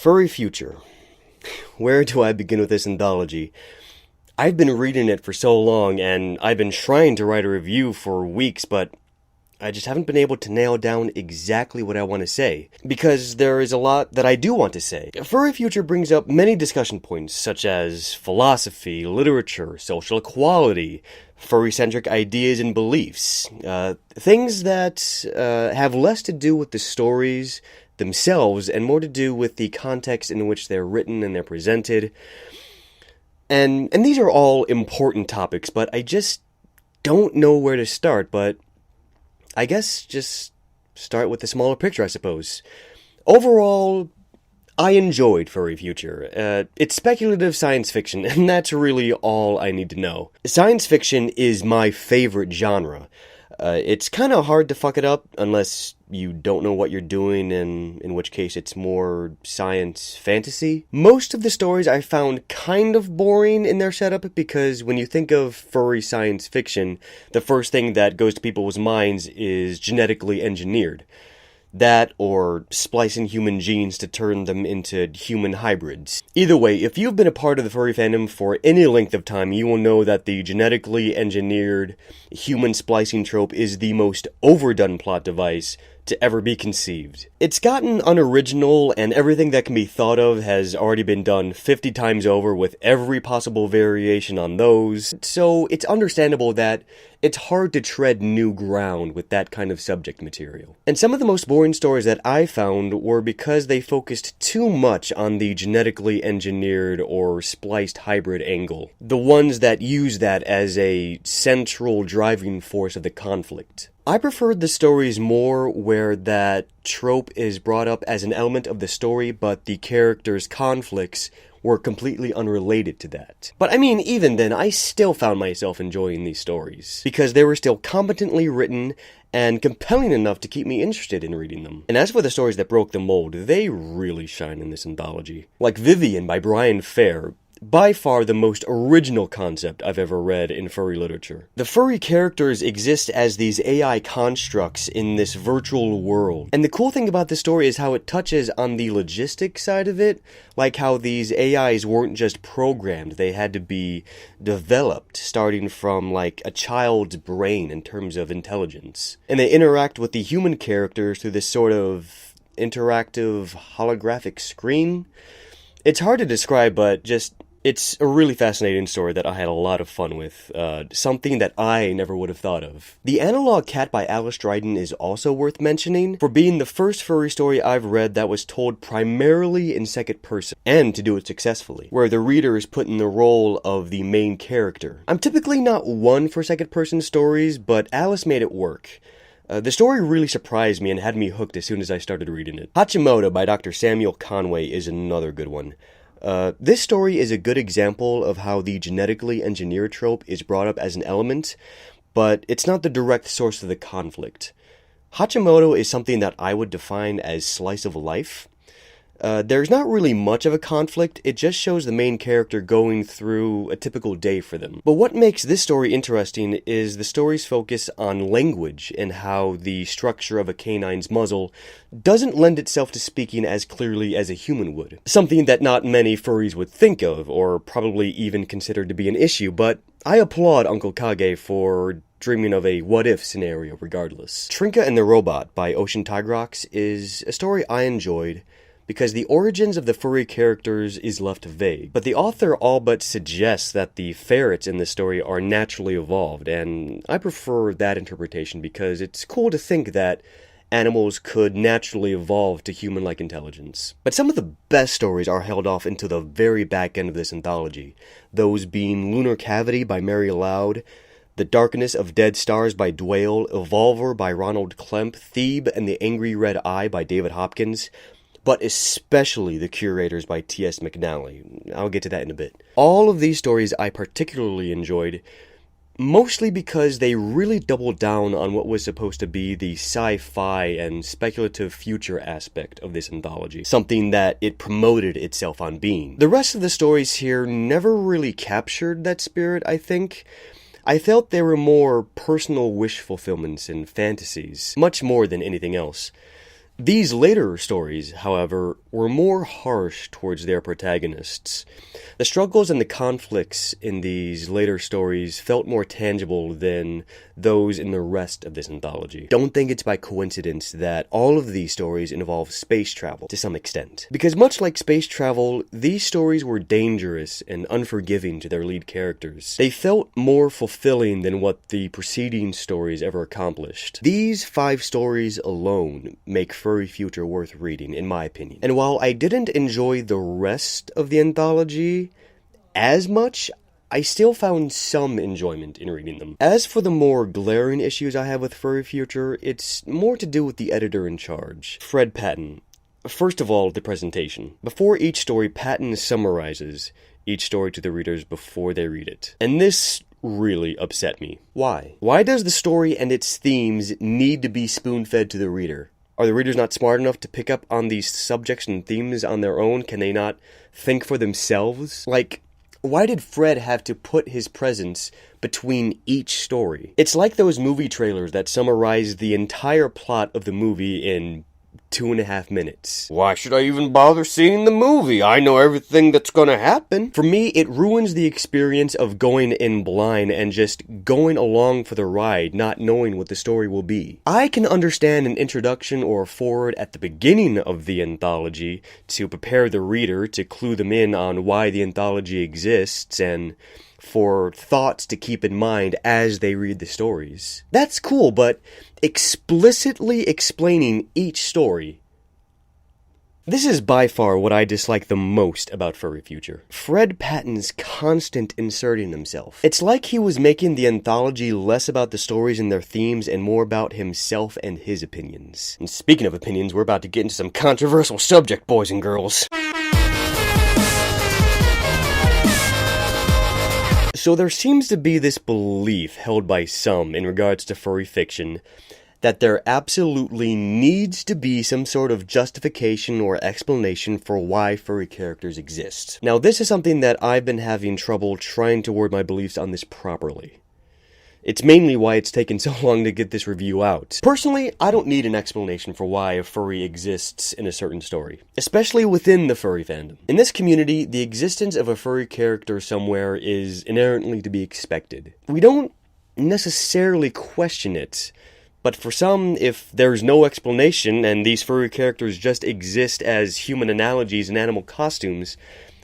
Furry Future. Where do I begin with this anthology? I've been reading it for so long, and I've been trying to write a review for weeks, but I just haven't been able to nail down exactly what I want to say, because there is a lot that I do want to say. Furry Future brings up many discussion points, such as philosophy, literature, social equality, furry-centric ideas and beliefs, things that have less to do with the stories themselves and more to do with the context in which they're written and they're presented. And these are all important topics, but I just don't know where to start, but I guess just start with the smaller picture, I suppose. Overall, I enjoyed Furry Future. It's speculative science fiction, and that's really all I need to know. Science fiction is my favorite genre. It's kind of hard to fuck it up unless you don't know what you're doing, and in which case it's more science fantasy. Most of the stories I found kind of boring in their setup because when you think of furry science fiction, the first thing that goes to people's minds is genetically engineered. That, or splicing human genes to turn them into human hybrids. Either way, if you've been a part of the furry fandom for any length of time, you will know that the genetically engineered human splicing trope is the most overdone plot device to ever be conceived. It's gotten unoriginal, and everything that can be thought of has already been done 50 times over with every possible variation on those, so it's understandable that it's hard to tread new ground with that kind of subject material. And some of the most boring stories that I found were because they focused too much on the genetically engineered or spliced hybrid angle. The ones that use that as a central driving force of the conflict. I preferred the stories more where that trope is brought up as an element of the story, but the characters' conflicts were completely unrelated to that. But I mean, even then, I still found myself enjoying these stories, because they were still competently written and compelling enough to keep me interested in reading them. And as for the stories that broke the mold, they really shine in this anthology. Like Vivian by Brian Fair, by far the most original concept I've ever read in furry literature. The furry characters exist as these AI constructs in this virtual world. And the cool thing about this story is how it touches on the logistic side of it, like how these AIs weren't just programmed, they had to be developed, starting from like a child's brain in terms of intelligence. And they interact with the human characters through this sort of interactive holographic screen. It's hard to describe, but it's a really fascinating story that I had a lot of fun with, something that I never would have thought of. The Analog Cat by Alice Dryden is also worth mentioning for being the first furry story I've read that was told primarily in second person, and to do it successfully, where the reader is put in the role of the main character. I'm typically not one for second person stories, but Alice made it work. The story really surprised me and had me hooked as soon as I started reading it. Hachimoto by Dr. Samuel Conway is another good one. This story is a good example of how the genetically engineered trope is brought up as an element, but it's not the direct source of the conflict. Hachimoto is something that I would define as slice of life. There's not really much of a conflict, it just shows the main character going through a typical day for them. But what makes this story interesting is the story's focus on language and how the structure of a canine's muzzle doesn't lend itself to speaking as clearly as a human would. Something that not many furries would think of, or probably even consider to be an issue, but I applaud Uncle Kage for dreaming of a what-if scenario regardless. Trinka and the Robot by Ocean Tigrox is a story I enjoyed, because the origins of the furry characters is left vague. But the author all but suggests that the ferrets in this story are naturally evolved, and I prefer that interpretation because it's cool to think that animals could naturally evolve to human-like intelligence. But some of the best stories are held off into the very back end of this anthology, those being Lunar Cavity by Mary Loud, The Darkness of Dead Stars by Dwayne, Evolver by Ronald Klemp, Thebe and the Angry Red Eye by David Hopkins, but especially The Curators by T.S. McNally. I'll get to that in a bit. All of these stories I particularly enjoyed, mostly because they really doubled down on what was supposed to be the sci-fi and speculative future aspect of this anthology, something that it promoted itself on being. The rest of the stories here never really captured that spirit, I think. I felt they were more personal wish fulfillments and fantasies, much more than anything else. These later stories, however, were more harsh towards their protagonists. The struggles and the conflicts in these later stories felt more tangible than those in the rest of this anthology. Don't think it's by coincidence that all of these stories involve space travel to some extent. Because much like space travel, these stories were dangerous and unforgiving to their lead characters. They felt more fulfilling than what the preceding stories ever accomplished. These 5 stories alone make Furry Future worth reading, in my opinion. And while I didn't enjoy the rest of the anthology as much, I still found some enjoyment in reading them. As for the more glaring issues I have with Furry Future, it's more to do with the editor in charge, Fred Patton. First of all, the presentation. Before each story, Patton summarizes each story to the readers before they read it. And this really upset me. Why? Why does the story and its themes need to be spoon-fed to the reader? Are the readers not smart enough to pick up on these subjects and themes on their own? Can they not think for themselves? Like, why did Fred have to put his presence between each story? It's like those movie trailers that summarize the entire plot of the movie in 2.5 minutes. Why should I even bother seeing the movie? I know everything that's gonna happen. For me, it ruins the experience of going in blind and just going along for the ride, not knowing what the story will be. I can understand an introduction or a foreword at the beginning of the anthology to prepare the reader, to clue them in on why the anthology exists, and for thoughts to keep in mind as they read the stories. That's cool, but explicitly explaining each story. This is by far what I dislike the most about Furry Future. Fred Patton's constant inserting himself. It's like he was making the anthology less about the stories and their themes and more about himself and his opinions. And speaking of opinions, we're about to get into some controversial subject, boys and girls. So there seems to be this belief held by some in regards to furry fiction that there absolutely needs to be some sort of justification or explanation for why furry characters exist. Now, this is something that I've been having trouble trying to word my beliefs on this properly. It's mainly why it's taken so long to get this review out. Personally, I don't need an explanation for why a furry exists in a certain story, especially within the furry fandom. In this community, the existence of a furry character somewhere is inherently to be expected. We don't necessarily question it, but for some, if there's no explanation and these furry characters just exist as human analogies in animal costumes,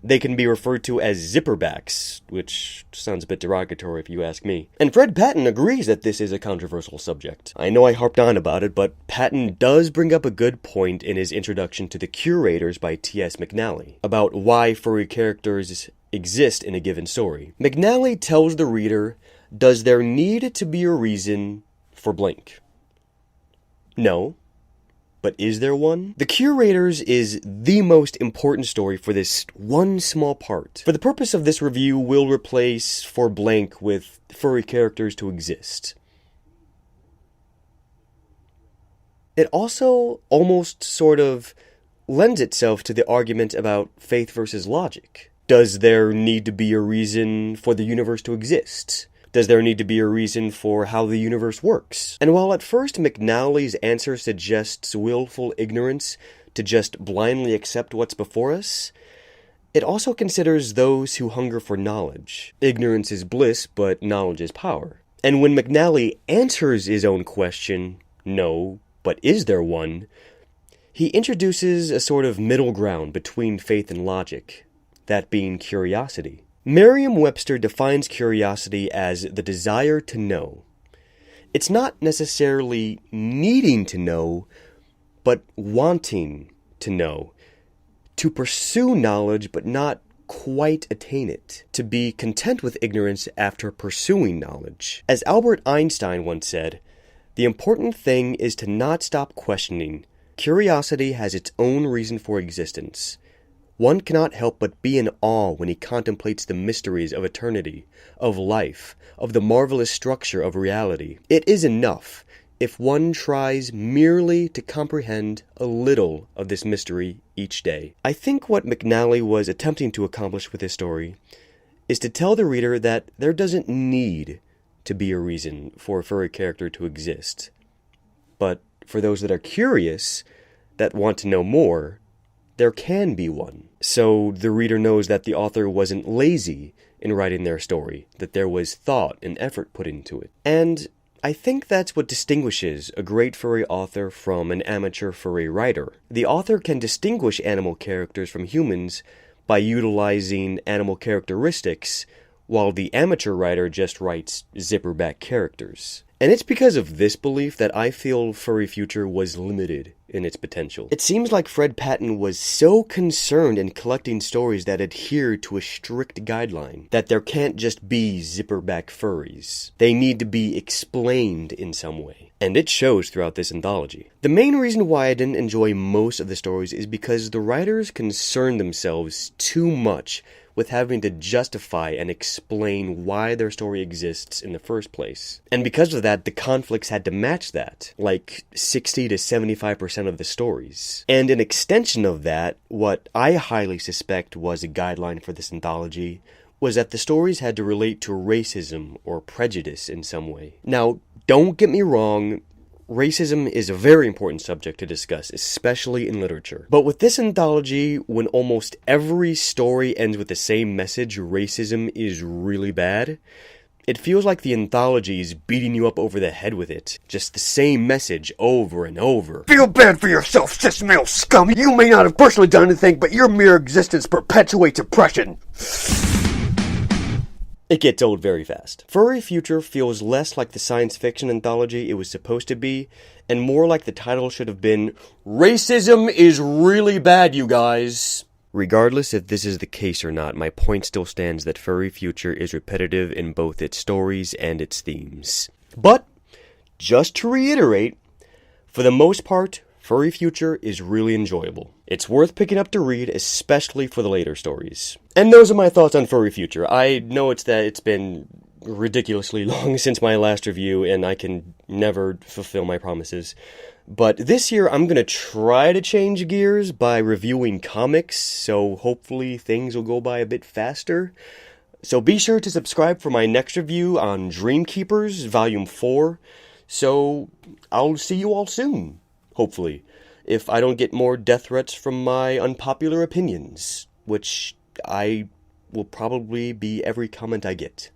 they can be referred to as zipperbacks, which sounds a bit derogatory if you ask me. And Fred Patton agrees that this is a controversial subject. I know I harped on about it, but Patton does bring up a good point in his introduction to The Curators by T.S. McNally, about why furry characters exist in a given story. McNally tells the reader, does there need to be a reason for blank? No. But is there one? The Curators is the most important story for this one small part. For the purpose of this review, we'll replace for blank with furry characters to exist. It also almost sort of lends itself to the argument about faith versus logic. Does there need to be a reason for the universe to exist? Does there need to be a reason for how the universe works? And while at first McNally's answer suggests willful ignorance to just blindly accept what's before us, it also considers those who hunger for knowledge. Ignorance is bliss, but knowledge is power. And when McNally answers his own question, no, but is there one, he introduces a sort of middle ground between faith and logic, that being curiosity. Merriam-Webster defines curiosity as the desire to know. It's not necessarily needing to know, but wanting to know. To pursue knowledge, but not quite attain it. To be content with ignorance after pursuing knowledge. As Albert Einstein once said, the important thing is to not stop questioning. Curiosity has its own reason for existence. One cannot help but be in awe when he contemplates the mysteries of eternity, of life, of the marvelous structure of reality. It is enough if one tries merely to comprehend a little of this mystery each day. I think what McNally was attempting to accomplish with his story is to tell the reader that there doesn't need to be a reason for a furry character to exist. But for those that are curious, that want to know more, there can be one. So the reader knows that the author wasn't lazy in writing their story, that there was thought and effort put into it. And I think that's what distinguishes a great furry author from an amateur furry writer. The author can distinguish animal characters from humans by utilizing animal characteristics, while the amateur writer just writes zipperback characters. And it's because of this belief that I feel Furry Future was limited in its potential. It seems like Fred Patton was so concerned in collecting stories that adhere to a strict guideline, that there can't just be zipperback furries. They need to be explained in some way. And it shows throughout this anthology. The main reason why I didn't enjoy most of the stories is because the writers concerned themselves too much with having to justify and explain why their story exists in the first place. And because of that, the conflicts had to match that, like 60 to 75% of the stories. And an extension of that, what I highly suspect was a guideline for this anthology, was that the stories had to relate to racism or prejudice in some way. Now, don't get me wrong, racism is a very important subject to discuss, especially in literature. But with this anthology, when almost every story ends with the same message, racism is really bad, it feels like the anthology is beating you up over the head with it. Just the same message over and over. Feel bad for yourself, cis-male scum! You may not have personally done anything, but your mere existence perpetuates oppression! It gets old very fast. Furry Future feels less like the science fiction anthology it was supposed to be, and more like the title should have been, Racism is really bad, you guys! Regardless if this is the case or not, my point still stands that Furry Future is repetitive in both its stories and its themes. But, just to reiterate, for the most part, Furry Future is really enjoyable. It's worth picking up to read, especially for the later stories. And those are my thoughts on Furry Future. I know it's been ridiculously long since my last review, and I can never fulfill my promises. But this year, I'm going to try to change gears by reviewing comics, so hopefully things will go by a bit faster. So be sure to subscribe for my next review on Dreamkeepers, Volume 4. So I'll see you all soon, hopefully, if I don't get more death threats from my unpopular opinions, which I will probably be every comment I get.